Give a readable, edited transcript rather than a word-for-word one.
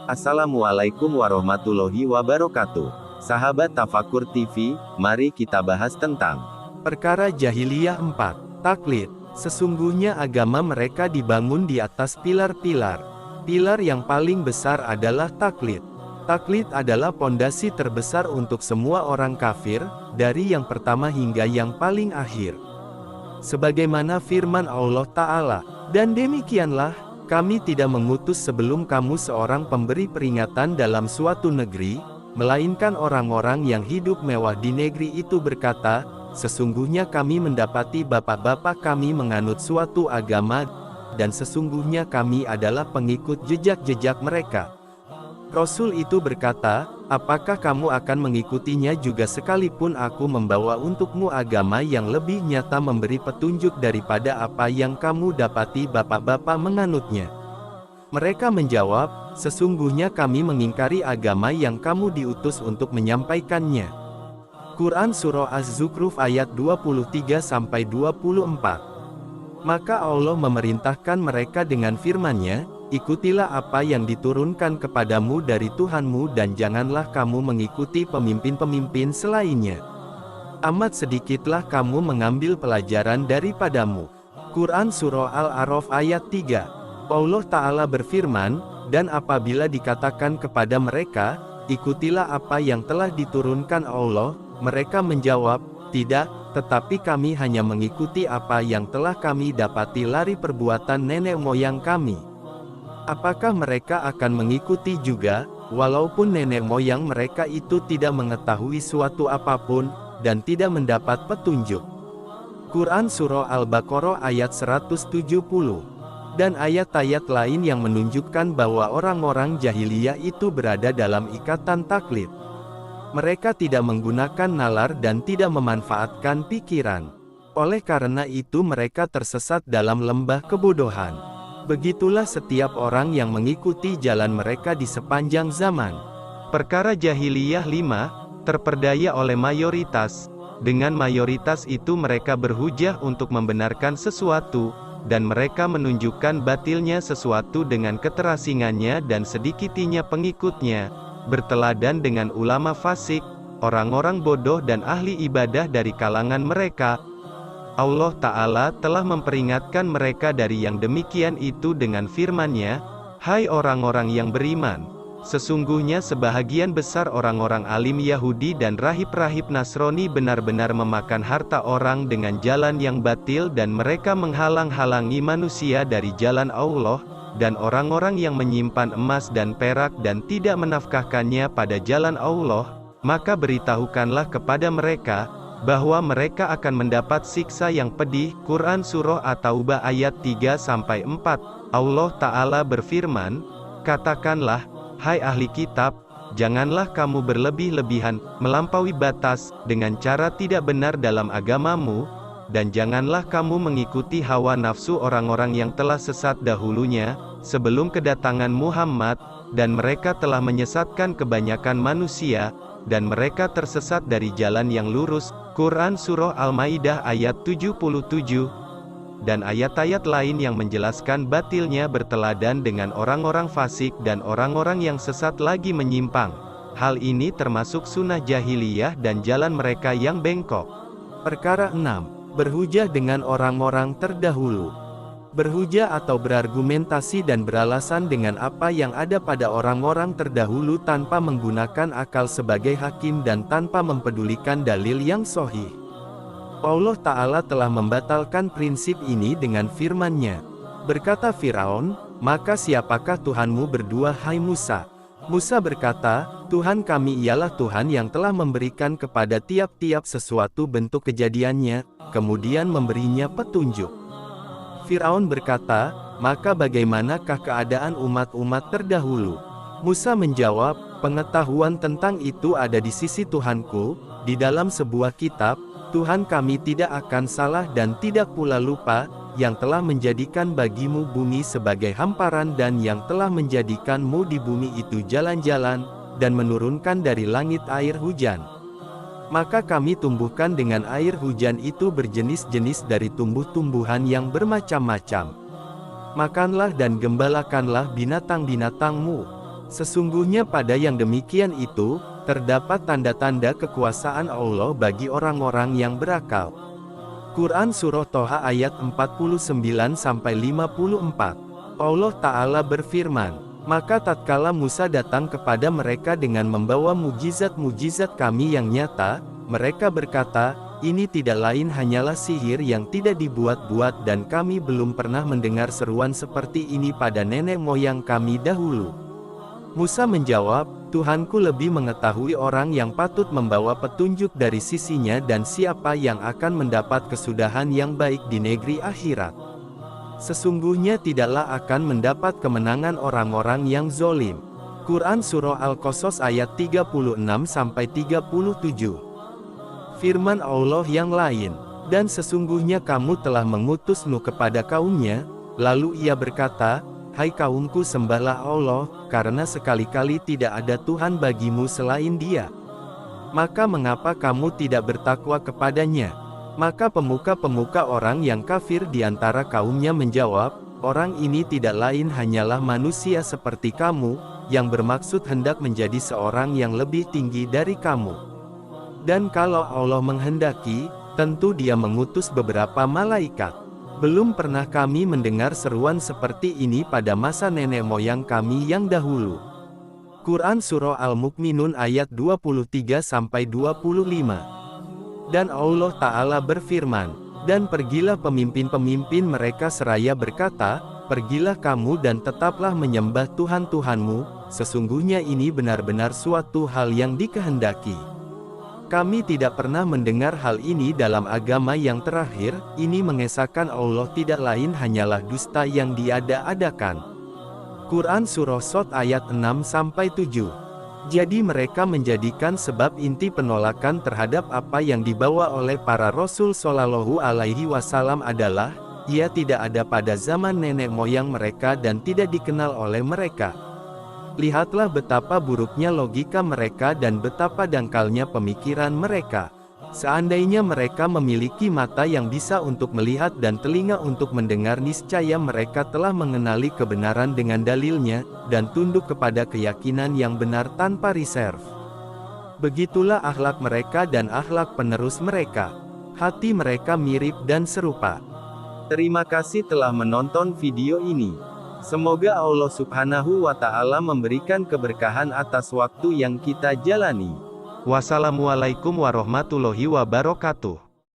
Assalamualaikum warahmatullahi wabarakatuh. Sahabat Tafakur TV, mari kita bahas tentang perkara jahiliyah 4. Taklid. Sesungguhnya agama mereka dibangun di atas pilar-pilar. Pilar yang paling besar adalah taklid. Taklid adalah pondasi terbesar untuk semua orang kafir, dari yang pertama hingga yang paling akhir. Sebagaimana firman Allah Ta'ala, dan demikianlah, kami tidak mengutus sebelum kamu seorang pemberi peringatan dalam suatu negeri, melainkan orang-orang yang hidup mewah di negeri itu berkata, sesungguhnya kami mendapati bapak-bapak kami menganut suatu agama, dan sesungguhnya kami adalah pengikut jejak-jejak mereka. Rasul itu berkata, apakah kamu akan mengikutinya juga sekalipun aku membawa untukmu agama yang lebih nyata memberi petunjuk daripada apa yang kamu dapati bapak-bapak menganutnya? Mereka menjawab, sesungguhnya kami mengingkari agama yang kamu diutus untuk menyampaikannya. Quran Surah Az-Zukhruf ayat 23-24. Maka Allah memerintahkan mereka dengan firman-Nya, ikutilah apa yang diturunkan kepadamu dari Tuhanmu dan janganlah kamu mengikuti pemimpin-pemimpin selainnya. Amat sedikitlah kamu mengambil pelajaran daripadamu. Quran Surah Al-A'raf ayat 3. Allah Ta'ala berfirman, dan apabila dikatakan kepada mereka, ikutilah apa yang telah diturunkan Allah, mereka menjawab, tidak, tetapi kami hanya mengikuti apa yang telah kami dapati dari perbuatan nenek moyang kami. Apakah mereka akan mengikuti juga, walaupun nenek moyang mereka itu tidak mengetahui suatu apapun, dan tidak mendapat petunjuk? Quran Surah Al-Baqarah ayat 170. Dan ayat-ayat lain yang menunjukkan bahwa orang-orang jahiliyah itu berada dalam ikatan taklid. Mereka tidak menggunakan nalar dan tidak memanfaatkan pikiran. Oleh karena itu mereka tersesat dalam lembah kebodohan. Begitulah setiap orang yang mengikuti jalan mereka di sepanjang zaman. Perkara jahiliyah 5, terperdaya oleh mayoritas. Dengan mayoritas itu mereka berhujah untuk membenarkan sesuatu, dan mereka menunjukkan batilnya sesuatu dengan keterasingannya dan sedikitinya pengikutnya, berteladan dengan ulama fasik, orang-orang bodoh dan ahli ibadah dari kalangan mereka. Allah Ta'ala telah memperingatkan mereka dari yang demikian itu dengan firman-Nya, hai orang-orang yang beriman, sesungguhnya sebahagian besar orang-orang alim Yahudi dan rahib-rahib Nasrani benar-benar memakan harta orang dengan jalan yang batil dan mereka menghalang-halangi manusia dari jalan Allah, dan orang-orang yang menyimpan emas dan perak dan tidak menafkahkannya pada jalan Allah, maka beritahukanlah kepada mereka, bahwa mereka akan mendapat siksa yang pedih. Quran Surah At-Taubah ayat 3-4. Allah Ta'ala berfirman, katakanlah, hai ahli kitab, janganlah kamu berlebih-lebihan, melampaui batas, dengan cara tidak benar dalam agamamu, dan janganlah kamu mengikuti hawa nafsu orang-orang yang telah sesat dahulunya, sebelum kedatangan Muhammad, dan mereka telah menyesatkan kebanyakan manusia, dan mereka tersesat dari jalan yang lurus. Quran Surah Al-Maidah ayat 77, dan ayat-ayat lain yang menjelaskan batilnya berteladan dengan orang-orang fasik dan orang-orang yang sesat lagi menyimpang. Hal ini termasuk sunnah jahiliyah dan jalan mereka yang bengkok. Perkara 6. Berhujah dengan orang-orang terdahulu. Berhujah atau berargumentasi dan beralasan dengan apa yang ada pada orang-orang terdahulu tanpa menggunakan akal sebagai hakim dan tanpa mempedulikan dalil yang sahih. Allah Ta'ala telah membatalkan prinsip ini dengan firman-Nya. Berkata Firaun, maka siapakah Tuhanmu berdua hai Musa? Musa berkata, Tuhan kami ialah Tuhan yang telah memberikan kepada tiap-tiap sesuatu bentuk kejadiannya, kemudian memberinya petunjuk. Firaun berkata, maka bagaimanakah keadaan umat-umat terdahulu? Musa menjawab, pengetahuan tentang itu ada di sisi Tuhanku, di dalam sebuah kitab, Tuhan kami tidak akan salah dan tidak pula lupa, yang telah menjadikan bagimu bumi sebagai hamparan dan yang telah menjadikanmu di bumi itu jalan-jalan, dan menurunkan dari langit air hujan. Maka kami tumbuhkan dengan air hujan itu berjenis-jenis dari tumbuh-tumbuhan yang bermacam-macam. Makanlah dan gembalakanlah binatang-binatangmu. Sesungguhnya pada yang demikian itu, terdapat tanda-tanda kekuasaan Allah bagi orang-orang yang berakal. Quran Surah Toha ayat 49-54. Allah Ta'ala berfirman, maka tatkala Musa datang kepada mereka dengan membawa mujizat-mujizat kami yang nyata, mereka berkata, ini tidak lain hanyalah sihir yang tidak dibuat-buat dan kami belum pernah mendengar seruan seperti ini pada nenek moyang kami dahulu. Musa menjawab, Tuhanku lebih mengetahui orang yang patut membawa petunjuk dari sisinya dan siapa yang akan mendapat kesudahan yang baik di negeri akhirat. Sesungguhnya tidaklah akan mendapat kemenangan orang-orang yang zolim. Quran Surah Al-Qasas ayat 36-37. Firman Allah yang lain, dan sesungguhnya kamu telah mengutus Nuh kepada kaumnya, lalu ia berkata, hai kaumku sembahlah Allah, karena sekali-kali tidak ada Tuhan bagimu selain Dia. Maka mengapa kamu tidak bertakwa kepadanya? Maka pemuka-pemuka orang yang kafir di antara kaumnya menjawab, orang ini tidak lain hanyalah manusia seperti kamu, yang bermaksud hendak menjadi seorang yang lebih tinggi dari kamu. Dan kalau Allah menghendaki, tentu Dia mengutus beberapa malaikat. Belum pernah kami mendengar seruan seperti ini pada masa nenek moyang kami yang dahulu. Quran Surah Al-Mu'minun ayat 23-25. Dan Allah Ta'ala berfirman, dan pergilah pemimpin-pemimpin mereka seraya berkata, pergilah kamu dan tetaplah menyembah Tuhan-Tuhanmu, sesungguhnya ini benar-benar suatu hal yang dikehendaki. Kami tidak pernah mendengar hal ini dalam agama yang terakhir, ini mengesahkan Allah tidak lain hanyalah dusta yang diada-adakan. Quran Surah Shad ayat 6-7. Jadi mereka menjadikan sebab inti penolakan terhadap apa yang dibawa oleh para Rasul Shallallahu Alaihi Wasallam adalah, ia tidak ada pada zaman nenek moyang mereka dan tidak dikenal oleh mereka. Lihatlah betapa buruknya logika mereka dan betapa dangkalnya pemikiran mereka. Seandainya mereka memiliki mata yang bisa untuk melihat dan telinga untuk mendengar, niscaya mereka telah mengenali kebenaran dengan dalilnya, dan tunduk kepada keyakinan yang benar tanpa reserve. Begitulah akhlak mereka dan akhlak penerus mereka. Hati mereka mirip dan serupa. Terima kasih telah menonton video ini. Semoga Allah Subhanahu wa Ta'ala memberikan keberkahan atas waktu yang kita jalani. Wassalamualaikum warahmatullahi wabarakatuh.